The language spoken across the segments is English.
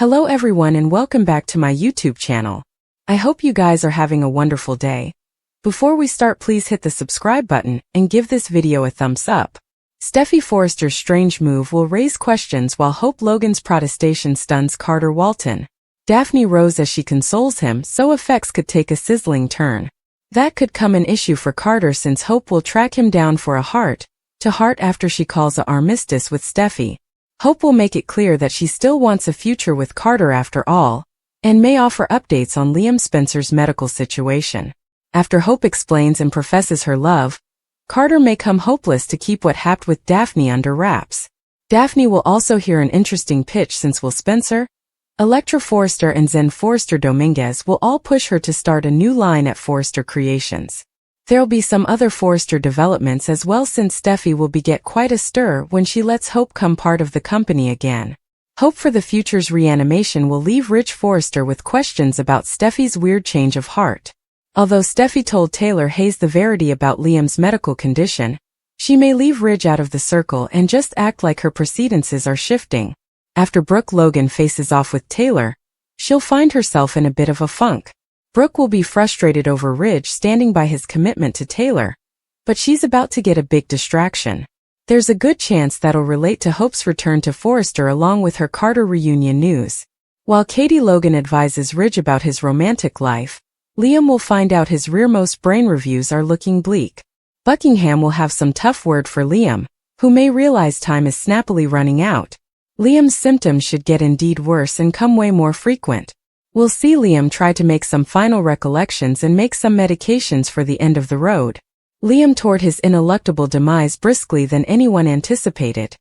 Hello everyone and welcome back to my YouTube channel. I hope you guys are having a wonderful day. Before we start, please hit the subscribe button and give this video a thumbs up. Steffy Forrester's strange move will raise questions while Hope Logan's protestation stuns Carter Walton. Daphne rows as she consoles him, so effects could take a sizzling turn. That could come an issue for Carter since Hope will track him down for a heart-to-heart after she calls an armistice with Steffy. Hope will make it clear that she still wants a future with Carter after all, and may offer updates on Liam Spencer's medical situation. After Hope explains and professes her love, Carter may come hopeless to keep what happened with Daphne under wraps. Daphne will also hear an interesting pitch since Will Spencer, Electra Forrester and Zen Forrester Dominguez will all push her to start a new line at Forrester Creations. There'll be some other Forrester developments as well since Steffy will beget quite a stir when she lets Hope come part of the company again. Hope for the future's reanimation will leave Rich Forrester with questions about Steffy's weird change of heart. Although Steffy told Taylor Hayes the verity about Liam's medical condition, she may leave Ridge out of the circle and just act like her precedences are shifting. After Brooke Logan faces off with Taylor, she'll find herself in a bit of a funk. Brooke will be frustrated over Ridge standing by his commitment to Taylor, but she's about to get a big distraction. There's a good chance that'll relate to Hope's return to Forrester along with her Carter reunion news. While Katie Logan advises Ridge about his romantic life, Liam will find out his rearmost brain reviews are looking bleak. Buckingham will have some tough word for Liam, who may realize time is snappily running out. Liam's symptoms should get indeed worse and come way more frequent. We'll see Liam try to make some final recollections and make some medications for the end of the road. Liam toward his ineluctable demise briskly than anyone anticipated.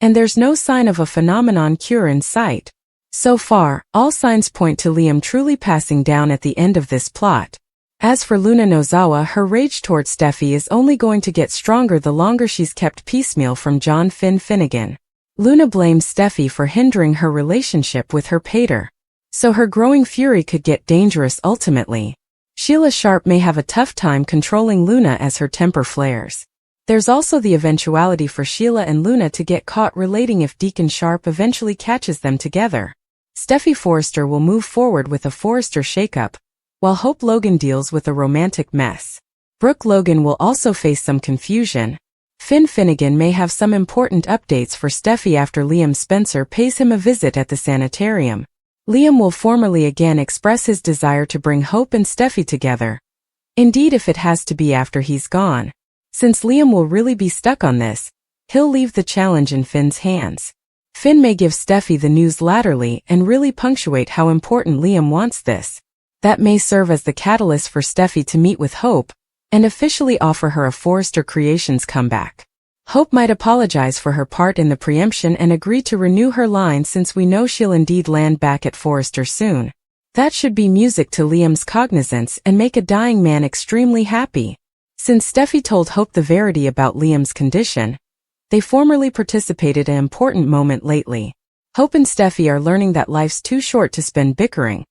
And there's no sign of a phenomenon cure in sight. So far, all signs point to Liam truly passing down at the end of this plot. As for Luna Nozawa, her rage toward Steffy is only going to get stronger the longer she's kept piecemeal from John Finnegan. Luna blames Steffy for hindering her relationship with her pater. So her growing fury could get dangerous ultimately. Sheila Sharp may have a tough time controlling Luna as her temper flares. There's also the eventuality for Sheila and Luna to get caught relating if Deacon Sharp eventually catches them together. Steffy Forrester will move forward with a Forrester shakeup, while Hope Logan deals with a romantic mess. Brooke Logan will also face some confusion. Finnegan may have some important updates for Steffy after Liam Spencer pays him a visit at the sanitarium. Liam will formally again express his desire to bring Hope and Steffy together. Indeed, if it has to be after he's gone. Since Liam will really be stuck on this, he'll leave the challenge in Finn's hands. Finn may give Steffy the news latterly and really punctuate how important Liam wants this. That may serve as the catalyst for Steffy to meet with Hope and officially offer her a Forrester Creations comeback. Hope might apologize for her part in the preemption and agree to renew her line since we know she'll indeed land back at Forrester soon. That should be music to Liam's cognizance and make a dying man extremely happy. Since Steffy told Hope the verity about Liam's condition, they formerly participated in an important moment lately. Hope and Steffy are learning that life's too short to spend bickering,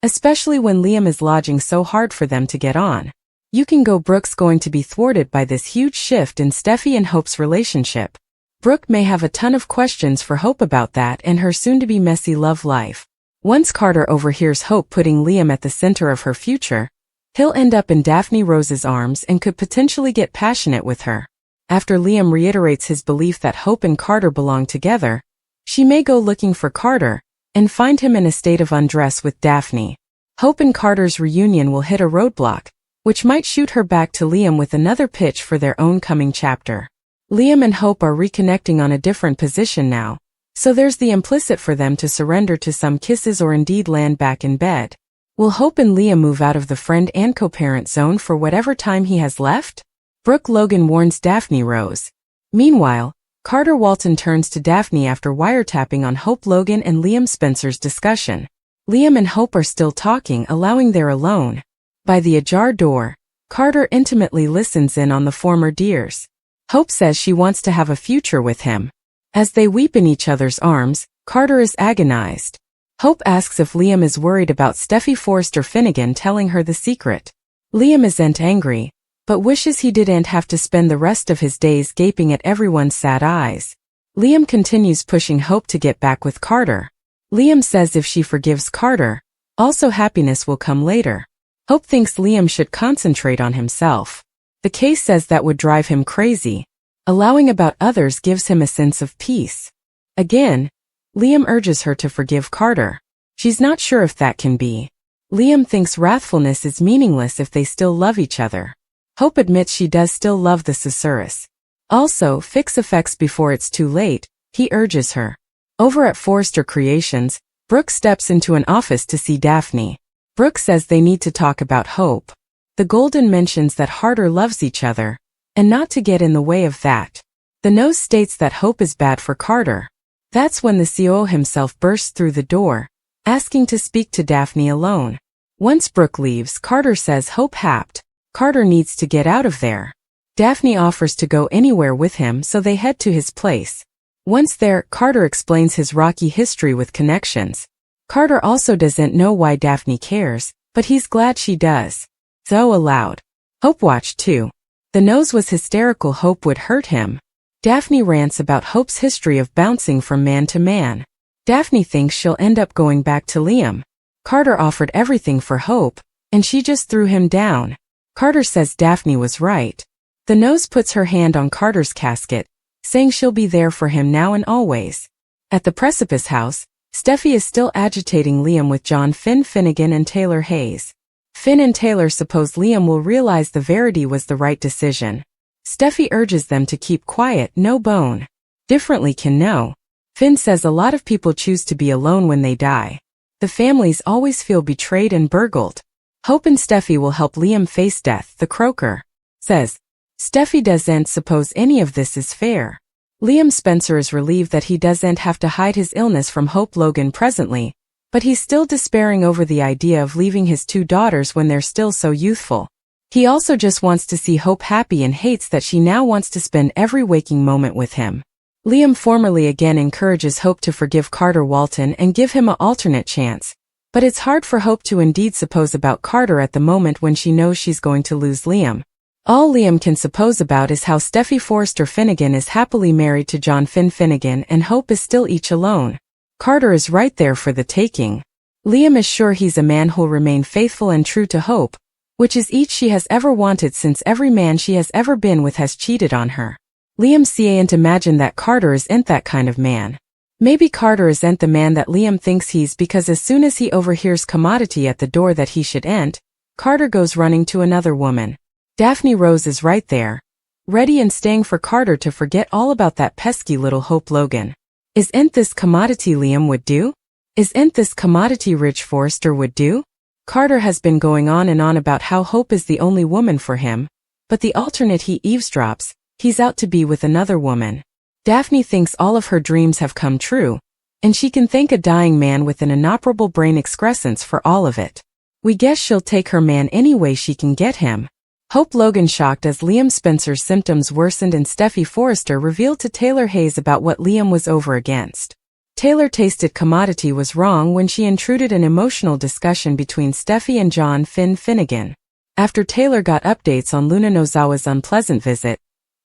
especially when Liam is lodging so hard for them to get on. You can go Brooke's going to be thwarted by this huge shift in Steffy and Hope's relationship. Brooke may have a ton of questions for Hope about that and her soon-to-be messy love life. Once Carter overhears Hope putting Liam at the center of her future, he'll end up in Daphne Rose's arms and could potentially get passionate with her. After Liam reiterates his belief that Hope and Carter belong together, she may go looking for Carter and find him in a state of undress with Daphne. Hope and Carter's reunion will hit a roadblock, which might shoot her back to Liam with another pitch for their own coming chapter. Liam and Hope are reconnecting on a different position now, so there's the implicit for them to surrender to some kisses or indeed land back in bed. Will Hope and Liam move out of the friend and co-parent zone for whatever time he has left? Brooke Logan warns Daphne Rose. Meanwhile, Carter Walton turns to Daphne after wiretapping on Hope Logan and Liam Spencer's discussion. Liam and Hope are still talking, allowing their alone. By the ajar door, Carter intimately listens in on the former dears. Hope says she wants to have a future with him. As they weep in each other's arms, Carter is agonized. Hope asks if Liam is worried about Steffy Forrester Finnegan telling her the secret. Liam isn't angry, but wishes he didn't have to spend the rest of his days gaping at everyone's sad eyes. Liam continues pushing Hope to get back with Carter. Liam says if she forgives Carter, also happiness will come later. Hope thinks Liam should concentrate on himself. The case says that would drive him crazy. Allowing about others gives him a sense of peace. Again, Liam urges her to forgive Carter. She's not sure if that can be. Liam thinks wrathfulness is meaningless if they still love each other. Hope admits she does still love the susurrus. Also, fix effects before it's too late, he urges her. Over at Forrester Creations, Brooke steps into an office to see Daphne. Brooke says they need to talk about Hope. The Golden mentions that Harder loves each other, and not to get in the way of that. The nose states that Hope is bad for Carter. That's when the CEO himself bursts through the door, asking to speak to Daphne alone. Once Brooke leaves, Carter says Hope happed. Carter needs to get out of there. Daphne offers to go anywhere with him, so they head to his place. Once there, Carter explains his rocky history with connections. Carter also doesn't know why Daphne cares, but he's glad she does. So aloud. Hope watched too. The nose was hysterical. Hope would hurt him. Daphne rants about Hope's history of bouncing from man to man. Daphne thinks she'll end up going back to Liam. Carter offered everything for Hope, and she just threw him down. Carter says Daphne was right. The nose puts her hand on Carter's casket, saying she'll be there for him now and always. At the Precipice House, Steffy is still agitating Liam with John Finn Finnegan and Taylor Hayes. Finn and Taylor suppose Liam will realize the Verity was the right decision. Steffy urges them to keep quiet, no bone. Differently can know. Finn says a lot of people choose to be alone when they die. The families always feel betrayed and burgled. Hope and Steffy will help Liam face death, the croaker says. Steffy doesn't suppose any of this is fair. Liam Spencer is relieved that he doesn't have to hide his illness from Hope Logan presently, but he's still despairing over the idea of leaving his two daughters when they're still so youthful. He also just wants to see Hope happy and hates that she now wants to spend every waking moment with him. Liam formally again encourages Hope to forgive Carter Walton and give him an alternate chance, but it's hard for Hope to indeed suppose about Carter at the moment when she knows she's going to lose Liam. All Liam can suppose about is how Steffy Forrester Finnegan is happily married to John Finn Finnegan and Hope is still each alone. Carter is right there for the taking. Liam is sure he's a man who'll remain faithful and true to Hope, which is each she has ever wanted since every man she has ever been with has cheated on her. Liam can't imagine that Carter isn't that kind of man. Maybe Carter isn't the man that Liam thinks he's because as soon as he overhears Commodity at the door that he should ent, Carter goes running to another woman. Daphne Rose is right there, ready and staying for Carter to forget all about that pesky little Hope Logan. Isn't this Commodity Liam would do? Isn't this Commodity Rich Forrester would do? Carter has been going on and on about how Hope is the only woman for him, but the alternate he eavesdrops, he's out to be with another woman. Daphne thinks all of her dreams have come true, and she can thank a dying man with an inoperable brain excrescence for all of it. We guess she'll take her man any way she can get him. Hope Logan shocked as Liam Spencer's symptoms worsened and Steffy Forrester revealed to Taylor Hayes about what Liam was over against. Taylor tasted Commodity was wrong when she intruded an emotional discussion between Steffy and John Finn Finnegan. After Taylor got updates on Luna Nozawa's unpleasant visit,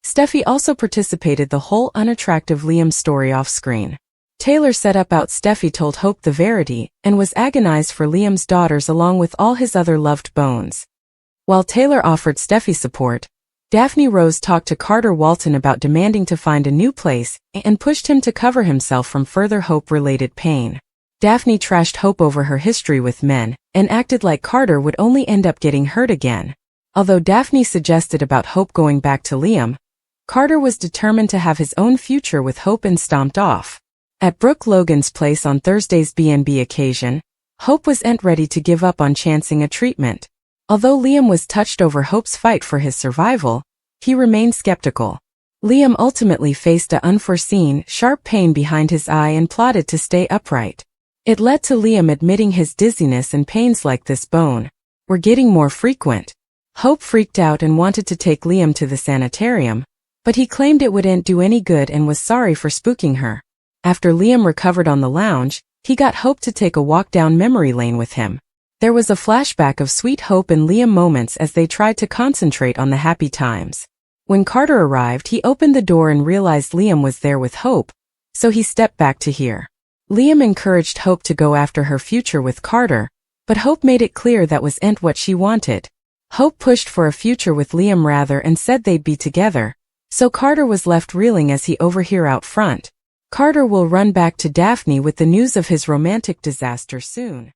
Steffy also participated the whole unattractive Liam story off-screen. Taylor set up out Steffy told Hope the Verity and was agonized for Liam's daughters along with all his other loved bones. While Taylor offered Steffy support, Daphne Rose talked to Carter Walton about demanding to find a new place and pushed him to cover himself from further Hope-related pain. Daphne trashed Hope over her history with men and acted like Carter would only end up getting hurt again. Although Daphne suggested about Hope going back to Liam, Carter was determined to have his own future with Hope and stomped off. At Brooke Logan's place on Thursday's B&B occasion, Hope wasn't ready to give up on chancing a treatment. Although Liam was touched over Hope's fight for his survival, he remained skeptical. Liam ultimately faced an unforeseen, sharp pain behind his eye and plotted to stay upright. It led to Liam admitting his dizziness and pains like this bone were getting more frequent. Hope freaked out and wanted to take Liam to the sanitarium, but he claimed it wouldn't do any good and was sorry for spooking her. After Liam recovered on the lounge, he got Hope to take a walk down memory lane with him. There was a flashback of sweet Hope and Liam moments as they tried to concentrate on the happy times. When Carter arrived, he opened the door and realized Liam was there with Hope, so he stepped back to hear. Liam encouraged Hope to go after her future with Carter, but Hope made it clear that wasn't what she wanted. Hope pushed for a future with Liam rather and said they'd be together, so Carter was left reeling as he overheard out front. Carter will run back to Daphne with the news of his romantic disaster soon.